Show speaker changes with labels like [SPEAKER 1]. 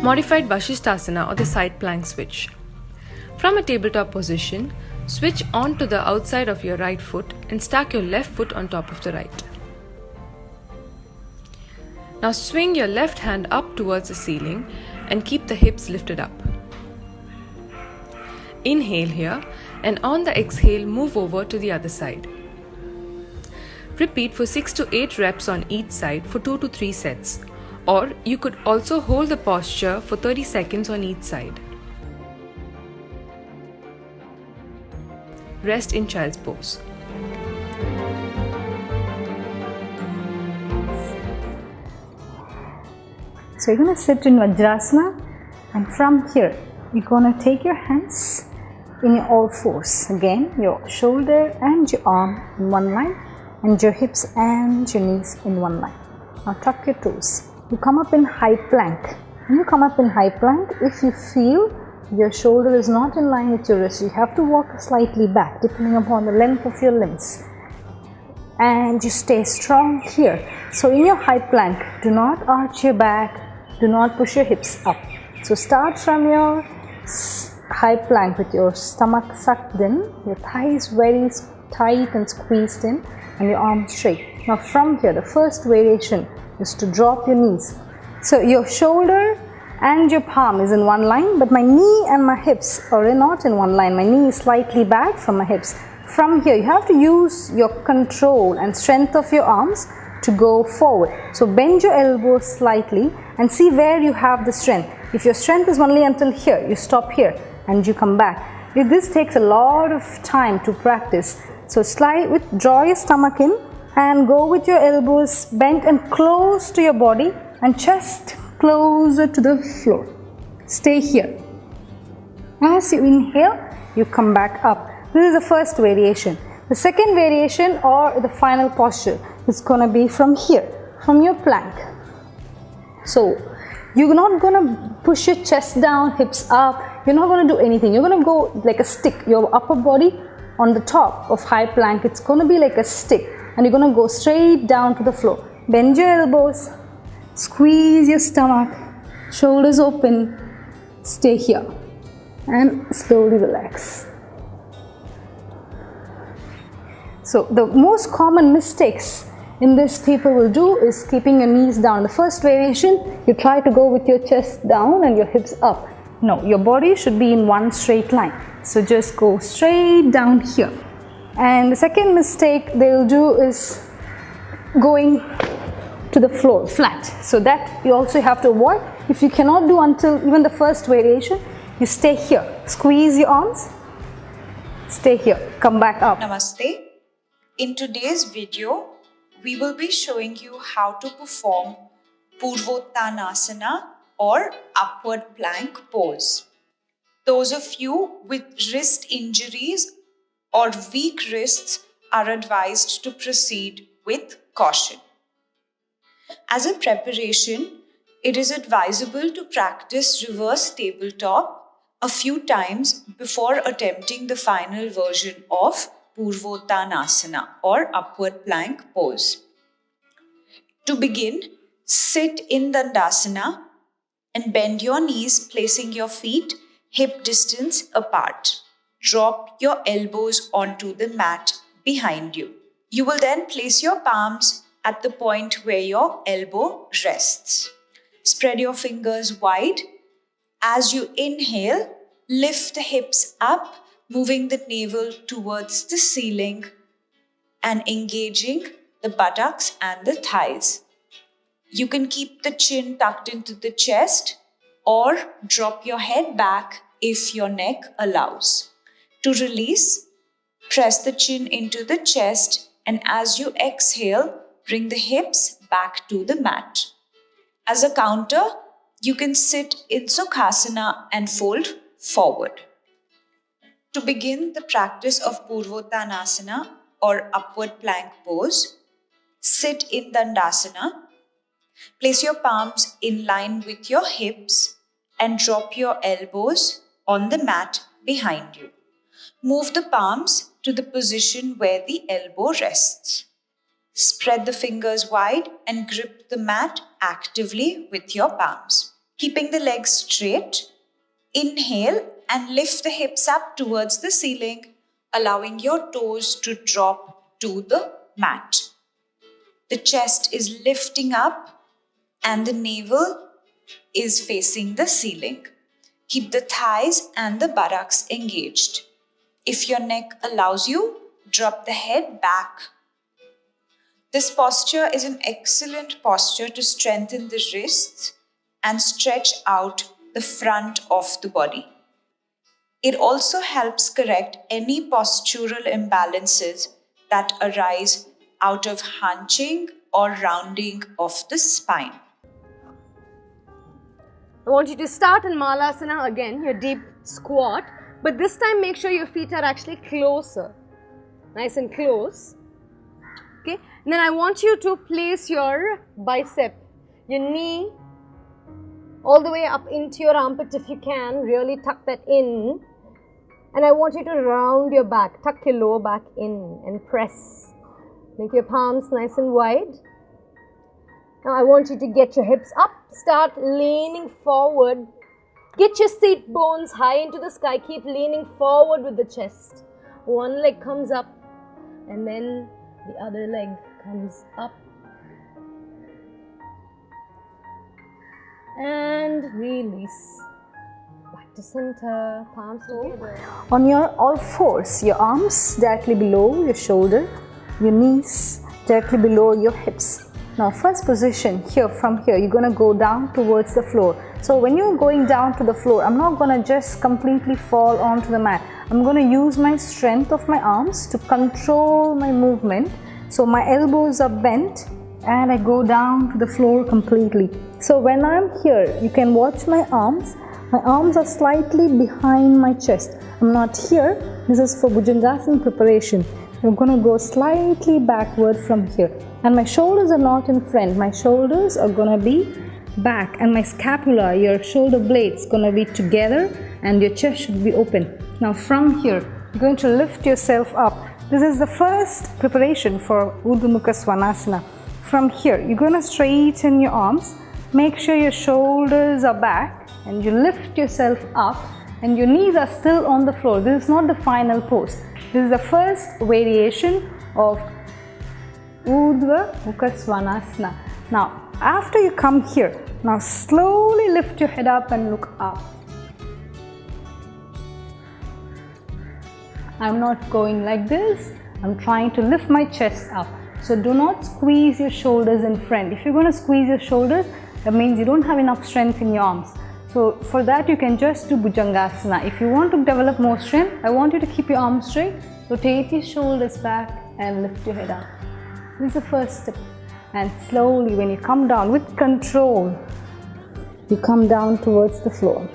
[SPEAKER 1] Modified Vashisthasana or the side plank switch. From a tabletop position, switch onto the outside of your right foot and stack your left foot on top of the right. Now swing your left hand up towards the ceiling and keep the hips lifted up. Inhale here, and on the exhale move over to the other side. Repeat for 6 to 8 reps on each side for 2 to 3 sets, or you could also hold the posture for 30 seconds on each side. Rest in child's pose.
[SPEAKER 2] So you're going to sit in Vajrasana, and from here you're going to take your hands in your all fours. Again, your shoulder and your arm in one line, and your hips and your knees in one line. Now tuck your toes. You come up in high plank. When you come up in high plank, if you feel your shoulder is not in line with your wrist, you have to walk slightly back depending upon the length of your limbs. And you stay strong here. So in your high plank, do not arch your back, do not push your hips up. So start from your high plank with your stomach sucked in, your thighs very tight and squeezed in, and your arms straight. Now from here, the first variation is to drop your knees. So your shoulder and your palm is in one line, but my knee and my hips are not in one line. My knee is slightly back from my hips. From here, you have to use your control and strength of your arms to go forward. So bend your elbows slightly and see where you have the strength. If your strength is only until here, you stop here and you come back. This takes a lot of time to practice. So draw your stomach in and go with your elbows bent and close to your body and chest closer to the floor. Stay here. As you inhale, you come back up. This is the first variation. The second variation, or the final posture, is going to be from here, from your plank. So you're not going to push your chest down, hips up. You're not going to do anything. You're going to go like a stick. Your upper body on the top of high plank, it's going to be like a stick, and you're going to go straight down to the floor. Bend your elbows, squeeze your stomach, shoulders open, stay here, and slowly relax. So the most common mistakes in this people will do is keeping your knees down. The first variation, you try to go with your chest down and your hips up. No, your body should be in one straight line. So just go straight down here. And the second mistake they will do is going to the floor flat. So that you also have to avoid. If you cannot do until even the first variation, you stay here. Squeeze your arms. Stay here. Come back up.
[SPEAKER 3] Namaste. In today's video, we will be showing you how to perform Purvottanasana or upward plank pose. Those of you with wrist injuries or weak wrists are advised to proceed with caution. As a preparation, it is advisable to practice reverse tabletop a few times before attempting the final version of Purvottanasana or upward plank pose. To begin, sit in Dandasana and bend your knees, placing your feet hip distance apart. Drop your elbows onto the mat behind you. You will then place your palms at the point where your elbow rests. Spread your fingers wide. As you inhale, lift the hips up, moving the navel towards the ceiling and engaging the buttocks and the thighs. You can keep the chin tucked into the chest or drop your head back if your neck allows. To release, press the chin into the chest, and as you exhale, bring the hips back to the mat. As a counter, you can sit in Sukhasana and fold forward. To begin the practice of Purvottanasana or upward plank pose, sit in Dandasana. Place your palms in line with your hips and drop your elbows on the mat behind you. Move the palms to the position where the elbow rests. Spread the fingers wide and grip the mat actively with your palms. Keeping the legs straight, inhale and lift the hips up towards the ceiling, allowing your toes to drop to the mat. The chest is lifting up and the navel is facing the ceiling. Keep the thighs and the buttocks engaged. If your neck allows you, drop the head back. This posture is an excellent posture to strengthen the wrists and stretch out the front of the body. It also helps correct any postural imbalances that arise out of hunching or rounding of the spine.
[SPEAKER 1] I want you to start in Malasana again, your deep squat, but this time make sure your feet are actually closer, nice and close. Okay, and then I want you to place your bicep, your knee, all the way up into your armpit if you can, really tuck that in. And I want you to round your back, tuck your lower back in and press. Make your palms nice and wide. Now I want you to get your hips up, start leaning forward. Get your seat bones high into the sky, keep leaning forward with the chest. One leg comes up and then the other leg comes up. And release. Back to center, palms together.
[SPEAKER 2] On your all fours, your arms directly below your shoulder, your knees directly below your hips. Now first position here, from here, you're going to go down towards the floor. So when you're going down to the floor, I'm not going to just completely fall onto the mat. I'm going to use my strength of my arms to control my movement. So my elbows are bent and I go down to the floor completely. So when I'm here, you can watch my arms. My arms are slightly behind my chest. I'm not here. This is for Bhujangasana preparation. I'm going to go slightly backward from here. And my shoulders are not in front. My shoulders are going to be back. And my scapula, your shoulder blades, going to be together and your chest should be open. Now from here, you're going to lift yourself up. This is the first preparation for Urdhva Mukha Svanasana. From here, you're going to straighten your arms. Make sure your shoulders are back and you lift yourself up and your knees are still on the floor. This is not the final pose. This is the first variation of Urdhva Mukha Svanasana. Now, after you come here, now slowly lift your head up and look up. I'm not going like this. I'm trying to lift my chest up. So do not squeeze your shoulders in front. If you're going to squeeze your shoulders, that means you don't have enough strength in your arms. So for that you can just do Bhujangasana. If you want to develop more strength, I want you to keep your arms straight. Rotate your shoulders back and lift your head up. This is the first step. And slowly when you come down with control, you come down towards the floor.